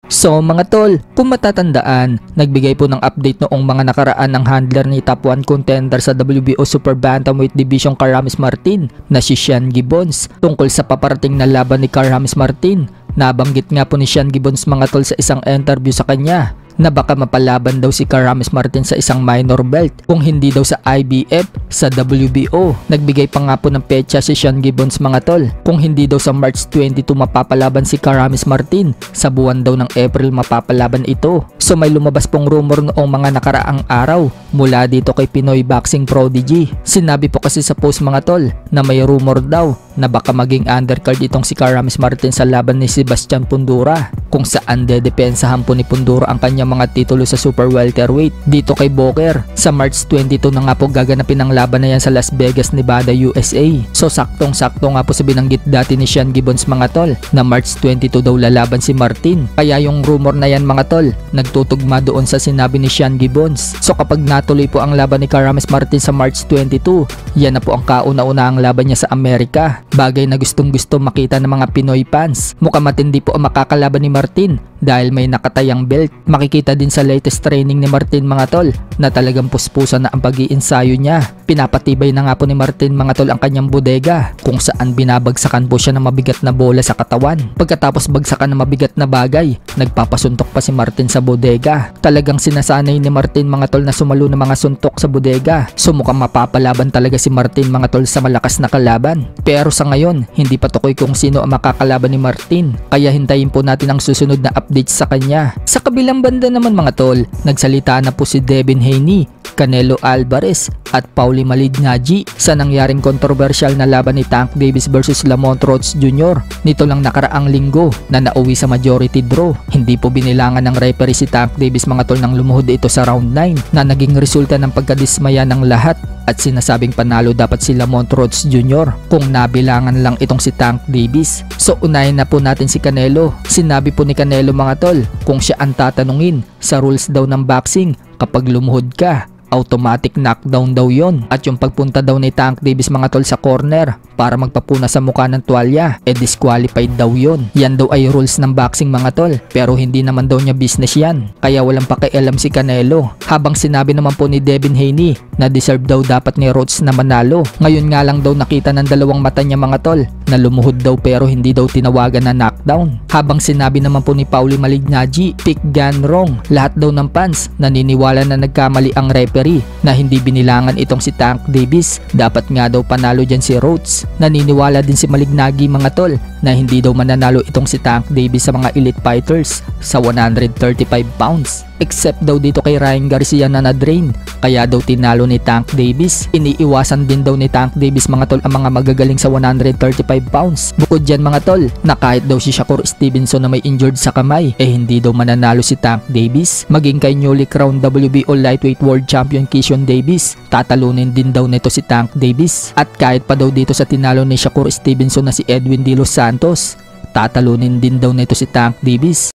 So mga tol, kung matatandaan, nagbigay po ng update noong mga nakaraan ng handler ni top 1 contender sa WBO Super Bantamweight Division Karamis Martin na si Sean Gibbons tungkol sa paparating na laban ni Karamis Martin. Nabanggit nga po ni Sean Gibbons mga tol sa isang interview sa kanya na baka mapalaban daw si Karamis Martin sa isang minor belt kung hindi daw sa IBF, sa WBO. Nagbigay pa nga po ng petsa si Sean Gibbons mga tol kung hindi daw sa March 22 mapapalaban si Karamis Martin, sa buwan daw ng April mapapalaban ito. So may lumabas pong rumor noong mga nakaraang araw mula dito kay Pinoy Boxing Prodigy. Sinabi po kasi sa post mga tol na may rumor daw na baka maging undercard itong si Karamis Martin sa laban ni Sebastian Fundora, kung saan dedepensahan po ni Fundora ang kanyang mga titulo sa super welterweight dito kay Booker. Sa March 22 na nga po gaganapin ang laban na yan sa Las Vegas, Nevada, USA. So saktong-sakto nga po sa binanggit dati ni Sean Gibbons mga tol na March 22 daw lalaban si Martin. Kaya yung rumor na yan mga tol nagtutugma doon sa sinabi ni Sean Gibbons. So kapag natuloy po ang laban ni Karamis Martin sa March 22, yan na po ang kauna-unahang laban niya sa Amerika. Bagay na gustong-gusto makita ng mga Pinoy fans. Mukhang matindi po ang makakalaban ni Martin dahil may nakatayang belt. Makikita din sa latest training ni Martin mga tol na talagang puspusan na ang pag-iinsayo niya. Pinapatibay na nga po ni Martin mga tol ang kanyang bodega kung saan binabagsakan po siya ng mabigat na bola sa katawan. Pagkatapos bagsakan ng mabigat na bagay, nagpapasuntok pa si Martin sa bodega. Talagang sinasanay ni Martin mga tol na sumalo ng mga suntok sa bodega. So mukhang mapapalaban talaga si Martin mga tol sa malakas na kalaban. Pero sa ngayon, hindi pa tukoy kung sino ang makakalaban ni Martin. Kaya hintayin po natin ang susunod na updates sa kanya. Sa kabilang banda naman mga tol, nagsalita na po si Devin Haney, Canelo Alvarez at Paulie Malignaggi sa nangyaring kontrobersyal na laban ni Tank Davis vs Lamont Rhodes Jr. Nito lang nakaraang linggo na nauwi sa majority draw. Hindi po binilangan ng referee si Tank Davis mga tol nang lumuhod ito sa round 9 na naging resulta ng pagkadismaya ng lahat at sinasabing panalo dapat si Lamont Rhodes Jr. kung nabilangan lang itong si Tank Davis. So unahin na po natin si Canelo. Sinabi po ni Canelo mga tol kung siya ang tatanungin sa rules daw ng boxing, kapag lumuhod ka, automatic knockdown daw yon. At yung pagpunta daw ni Tank Davis mga tol sa corner para magpapuna sa mukha ng tuwalya, disqualified daw yon. Yan daw ay rules ng boxing mga tol, pero hindi naman daw niya business yan, kaya walang pakialam si Canelo. Habang sinabi naman po ni Devin Haney na deserve daw dapat ni Rhodes na manalo. Ngayon nga lang daw nakita ng dalawang mata niya mga tol na lumuhod daw pero hindi daw tinawagan na knockdown. Habang sinabi naman po ni Paulie Malignaggi, pick gun wrong. Lahat daw ng fans naniniwala na nagkamali ang referee na hindi binilangan itong si Tank Davis. Dapat nga daw panalo dyan si Rhodes. Naniniwala din si Malignaggi mga tol na hindi daw mananalo itong si Tank Davis sa mga elite fighters sa 135 pounds. Except daw dito kay Ryan Garcia na na-drain, kaya daw tinalo ni Tank Davis. Iniiwasan din daw ni Tank Davis mga tol ang mga magagaling sa 135 pounds. Bukod dyan mga tol, na kahit daw si Shakur Stevenson na may injured sa kamay, hindi daw mananalo si Tank Davis. Maging kay newly crowned WBO Lightweight World Champion Keyshawn Davis, tatalunin din daw nito si Tank Davis. At kahit pa daw dito sa tinalo ni Shakur Stevenson na si Edwin De Los Santos, tatalunin din daw nito si Tank Davis.